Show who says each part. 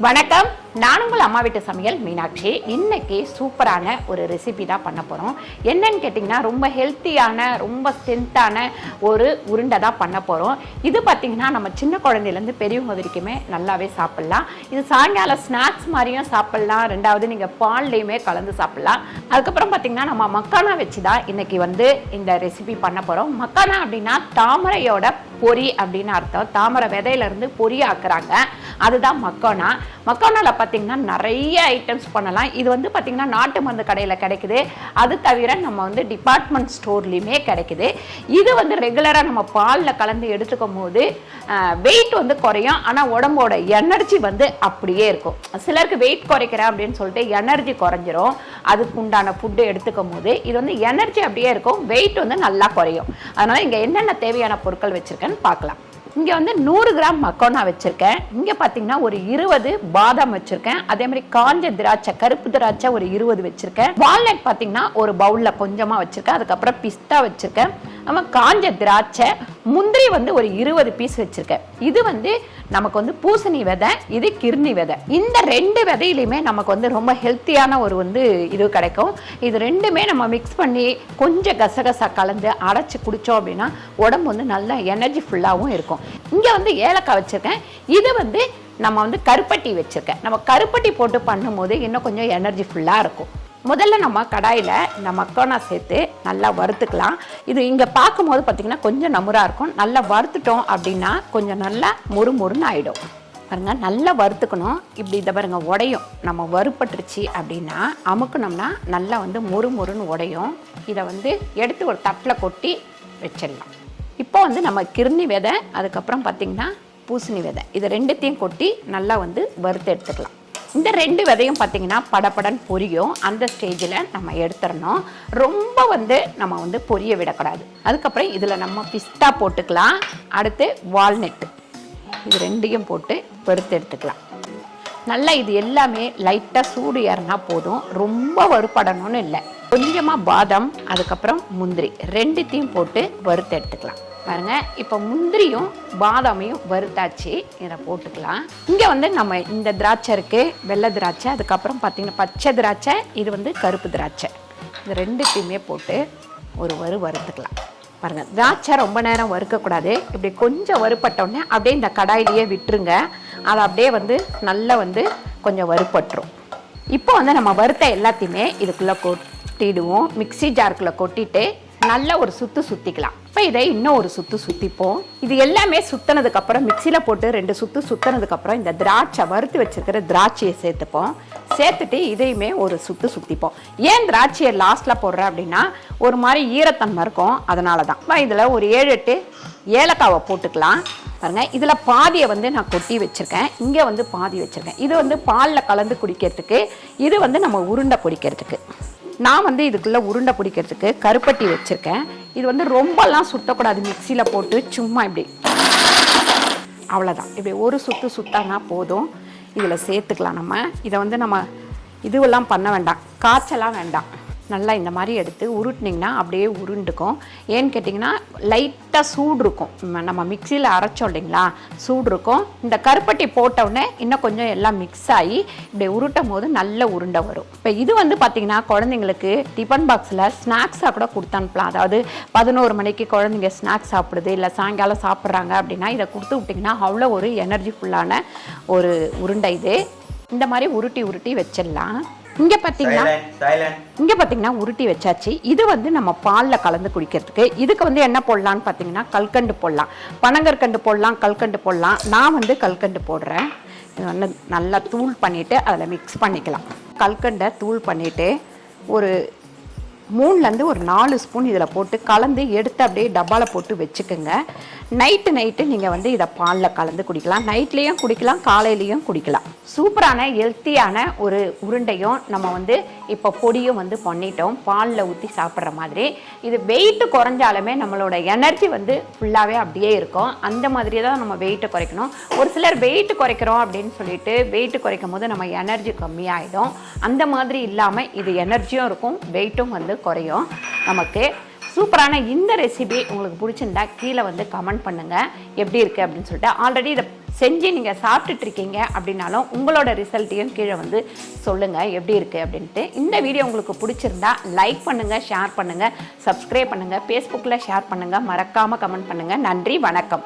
Speaker 1: வணக்கம், நான் உங்கள் அம்மா வீட்டு சமையல் மீனாட்சி. இன்னைக்கு சூப்பரான ஒரு ரெசிபி தான் பண்ண போகிறோம். என்னன்னு கேட்டிங்கன்னா, ரொம்ப ஹெல்த்தியான, ரொம்ப ஸ்ட்ரென்த்தான ஒரு உருண்டை தான் பண்ண போகிறோம். இது பார்த்திங்கன்னா நம்ம சின்ன குழந்தையிலேருந்து பெரியவங்க வரைக்குமே நல்லாவே சாப்பிட்லாம். இது சாயங்காலம் ஸ்நாக்ஸ் மாதிரியும் சாப்பிட்லாம், ரெண்டாவது நீங்கள் பால்லையுமே கலந்து சாப்பிட்லாம். அதுக்கப்புறம் பார்த்திங்கன்னா நம்ம மக்கானா வச்சு தான் இன்றைக்கி இந்த ரெசிபி பண்ண போகிறோம். மக்கானா அப்படின்னா தாமரையோட பொரி அப்படின்னு அர்த்தம். தாமரை விதையிலேருந்து பொரி ஆக்குறாங்க, அதுதான் மக்கானா. மக்கானாவில் பார்த்திங்கன்னா நிறைய ஐட்டம்ஸ் பண்ணலாம். இது பார்த்திங்கன்னா நாட்டு மருந்து கடையில் கிடைக்குது. அது தவிர நம்ம டிபார்ட்மெண்ட் ஸ்டோர்லேயுமே கிடைக்குது. இது ரெகுலராக நம்ம பாலில் கலந்து எடுத்துக்கும் போது வெயிட் குறையும், ஆனால் உடம்போட எனர்ஜி அப்படியே இருக்கும். சிலருக்கு வெயிட் குறைக்கிறேன் அப்படின்னு சொல்லிட்டு எனர்ஜி குறைஞ்சிரும். அதுக்கு உண்டான ஃபுட்டு எடுத்துக்கும் போது இது எனர்ஜி அப்படியே இருக்கும், வெயிட் நல்லா குறையும். அதனால் இங்கே என்னென்ன தேவையான பொருட்கள் வச்சுருக்கேன்னு பார்க்கலாம். இங்கே 100 கிராம் மக்கானா வச்சுருக்கேன். இங்கே பார்த்தீங்கன்னா ஒரு 20 பாதாம் வச்சுருக்கேன். அதே மாதிரி காஞ்ச திராட்சை, கருப்பு திராட்சை ஒரு 20 வச்சுருக்கேன். வால்நட் பார்த்தீங்கன்னா ஒரு பவுலில் கொஞ்சமாக வச்சுருக்கேன். அதுக்கப்புறம் பிஸ்தா வச்சுருக்கேன். நம்ம காஞ்ச திராட்சை, முந்திரி ஒரு 20 பீஸ் வச்சுருக்கேன். இது நமக்கு பூசணி விதை, இது கிர்னி விதை. இந்த 2 விதையிலையுமே நமக்கு ரொம்ப ஹெல்த்தியான ஒரு இது கிடைக்கும். இது ரெண்டுமே நம்ம மிக்ஸ் பண்ணி கொஞ்சம் கசகசா கலந்து அரைச்சி குடித்தோம் அப்படின்னா உடம்பு நல்லா எனர்ஜி ஃபுல்லாகவும் இருக்கும். இங்கே ஏலக்காய் வச்சுருக்கேன். இது நம்ம கருப்பட்டி வச்சுருக்கேன். நம்ம கருப்பட்டி போட்டு பண்ணும்போது இன்னும் கொஞ்சம் எனர்ஜி ஃபுல்லாக இருக்கும். முதல்ல நம்ம கடாயில் இந்த மக்கானா சேர்த்து நல்லா வறுத்துக்கலாம். இது இங்கே பார்க்கும்போது பார்த்திங்கன்னா கொஞ்சம் நமுறாக இருக்கும். நல்லா வறுத்துட்டோம் அப்படின்னா கொஞ்சம் நல்லா மொறுமொறுன்னு ஆகிடும். பாருங்க, நல்லா வறுத்துக்கணும். இப்படி இதை பாருங்க உடையும். நம்ம வறுப்பட்டுருச்சு அப்படின்னா அமுக்கணும்னா நல்லா மொறுமொறுன்னு உடையும். இதை எடுத்து ஒரு தட்டில் கொட்டி வச்சிடலாம். இப்போ நம்ம கிர்னி விதை, அதுக்கப்புறம் பார்த்திங்கன்னா பூசணி விதை, இது ரெண்டுத்தையும் கொட்டி நல்லா வறுத்து எடுத்துக்கலாம். இந்த 2 விதையும் பார்த்திங்கன்னா படப்படன்னு பொரியும். அந்த ஸ்டேஜில் நம்ம எடுத்துடணும். ரொம்ப நம்ம பொரிய விடக்கூடாது. அதுக்கப்புறம் இதில் நம்ம பிஸ்தா போட்டுக்கலாம். அடுத்து வால்நட்டு, இது 2யும் போட்டு வறுத்து எடுத்துக்கலாம். நல்லா இது எல்லாமே லைட்டாக சூடு ஏறினா போதும், ரொம்ப வறுப்படணும்னு இல்லை. கொஞ்சமாக பாதாம், அதுக்கப்புறம் முந்திரி 2த்தையும் போட்டு வறுத்து எடுத்துக்கலாம். பாருங்க, இப்போ முந்திரியும் பாதாமையும் வறுத்தாச்சு. இதை போட்டுக்கலாம். இங்கே நம்ம இந்த திராட்சை இருக்குது, வெள்ளை திராட்சை, அதுக்கப்புறம் பார்த்திங்கன்னா பச்சை திராட்சை, இது கருப்பு திராட்சை. இது 2த்தையுமே போட்டு ஒரு வறுத்துக்கலாம். பாருங்கள், திராட்சை ரொம்ப நேரம் வறுக்கக்கூடாது. இப்படி கொஞ்சம் வறுப்பட்டோடனே அப்படியே இந்த கடாயிலேயே விட்டுருங்க. அதை அப்படியே நல்லா கொஞ்சம் வறுப்பட்டுரும். இப்போ நம்ம வறுத்த எல்லாத்தையுமே இதுக்குள்ளே கொட்டிடுவோம். மிக்ஸி ஜாருக்குள்ளே கொட்டிட்டு நல்ல ஒரு சுற்றிக்கலாம். இப்போ இதை இன்னும் ஒரு சுற்றிப்போம். இது எல்லாமே சுற்றினதுக்கப்புறம் மிக்சியில் போட்டு 2 சுற்றினதுக்கப்புறம் இந்த திராட்சை, வறுத்து வச்சுருக்கிற திராட்சையை சேர்த்துப்போம். சேர்த்துட்டு இதையுமே ஒரு சுற்றிப்போம். ஏன் திராட்சையை லாஸ்ட்டில் போடுறேன் அப்படின்னா ஒரு மாதிரி ஈரத்தன்மை இருக்கும், அதனால தான். இதில் ஒரு 7-8 ஏலக்காவை போட்டுக்கலாம். பாருங்கள், இதில் பாதியை நான் கொட்டி வச்சுருக்கேன். இங்கே பாதி வச்சுருக்கேன். இது பாலில் கலந்து குடிக்கிறதுக்கு, இது நம்ம உருண்டை பிடிக்கிறதுக்கு. நான் இதுக்குள்ளே உருண்டை பிடிக்கிறதுக்கு கருப்பட்டி வச்சுருக்கேன். இது ரொம்பலாம் சுற்றக்கூடாது. மிக்சியில் போட்டு சும்மா இப்படி, அவ்வளோதான். இப்படி ஒரு சுத்தானா போதும். இதில் சேர்த்துக்கலாம். நம்ம இதை நம்ம இதுவெல்லாம் பண்ண வேண்டாம், காய்ச்சலாம் வேண்டாம். நல்லா இந்த மாதிரி எடுத்து உருட்டினிங்கன்னா அப்படியே உருண்டுக்கும். ஏன்னு கேட்டிங்கன்னா லைட்டாக சூடு இருக்கும். நம்ம மிக்சியில் அரைச்சோம் இல்லைங்களா, சூடு இருக்கும். இந்த கருப்பட்டி போட்டவுடனே இன்னும் கொஞ்சம் எல்லாம் மிக்ஸ் ஆகி இப்படி உருட்டும் போது நல்ல உருண்டை வரும். இப்போ இது பார்த்திங்கன்னா குழந்தைங்களுக்கு டிஃபன் பாக்ஸில் ஸ்நாக்ஸாக கூட கொடுத்து அனுப்பலாம். அதாவது 11 மணிக்கு குழந்தைங்க ஸ்நாக்ஸ் சாப்பிடுது, இல்லை சாயங்காலம் சாப்பிட்றாங்க அப்படின்னா இதை கொடுத்து விட்டிங்கன்னா அவ்வளோ ஒரு எனர்ஜி ஃபுல்லான ஒரு உருண்டை. இது இந்த மாதிரி உருட்டி வச்சிடலாம். இங்கே பார்த்தீங்கன்னா உருட்டி வச்சாச்சு. இது நம்ம பாலில் கலந்து குடிக்கிறதுக்கு. இதுக்கு என்ன போடலான்னு பார்த்தீங்கன்னா கல்கண்டு போடலாம், பனங்கற்கண்டு போடலாம், கல்கண்டு போடலாம். நான் கல்கண்டு போடுறேன். இது நல்லா தூள் பண்ணிவிட்டு அதில் மிக்ஸ் பண்ணிக்கலாம். கல்கண்டை தூள் பண்ணிவிட்டு ஒரு 3லேருந்து ஒரு 4 ஸ்பூன் இதில் போட்டு கலந்து எடுத்து அப்படியே டப்பாவில் போட்டு வச்சுக்கோங்க. நைட்டு நீங்கள் இதை பாலில் கலந்து குடிக்கலாம். நைட்லேயும் குடிக்கலாம், காலையிலையும் குடிக்கலாம். சூப்பரான ஹெல்த்தியான ஒரு உருண்டையும் நம்ம இப்போ பொடியும் பண்ணிட்டோம், பாலில் ஊற்றி சாப்பிட்ற மாதிரி. இது வெயிட்டு குறைஞ்சாலுமே நம்மளோட எனர்ஜி ஃபுல்லாகவே அப்படியே இருக்கும். அந்த மாதிரி தான் நம்ம வெயிட்டை குறைக்கணும். ஒரு சிலர் வெயிட்டு குறைக்கிறோம் அப்படின்னு சொல்லிட்டு வெயிட்டு குறைக்கும் போது நம்ம எனர்ஜி கம்மியாகிடும். அந்த மாதிரி இல்லாமல் இது எனர்ஜியும் இருக்கும், வெயிட்டும் குறையும் நமக்கு. சூப்பரான இந்த ரெசிபி உங்களுக்கு பிடிச்சிருந்தா கீழே வந்து கமெண்ட் பண்ணுங்கள் எப்படி இருக்குது அப்படின்னு சொல்லிட்டு. ஆல்ரெடி இதை செஞ்சு நீங்கள் சாப்பிட்டுட்டு இருக்கீங்க அப்படின்னாலும் உங்களோட ரிசல்ட்டையும் கீழே வந்து சொல்லுங்கள் எப்படி இருக்குது அப்படின்ட்டு. இந்த வீடியோ உங்களுக்கு பிடிச்சிருந்தா லைக் பண்ணுங்கள், ஷேர் பண்ணுங்கள், சப்ஸ்கிரைப் பண்ணுங்கள், ஃபேஸ்புக்கில் ஷேர் பண்ணுங்கள், மறக்காமல் கமெண்ட் பண்ணுங்கள். நன்றி, வணக்கம்.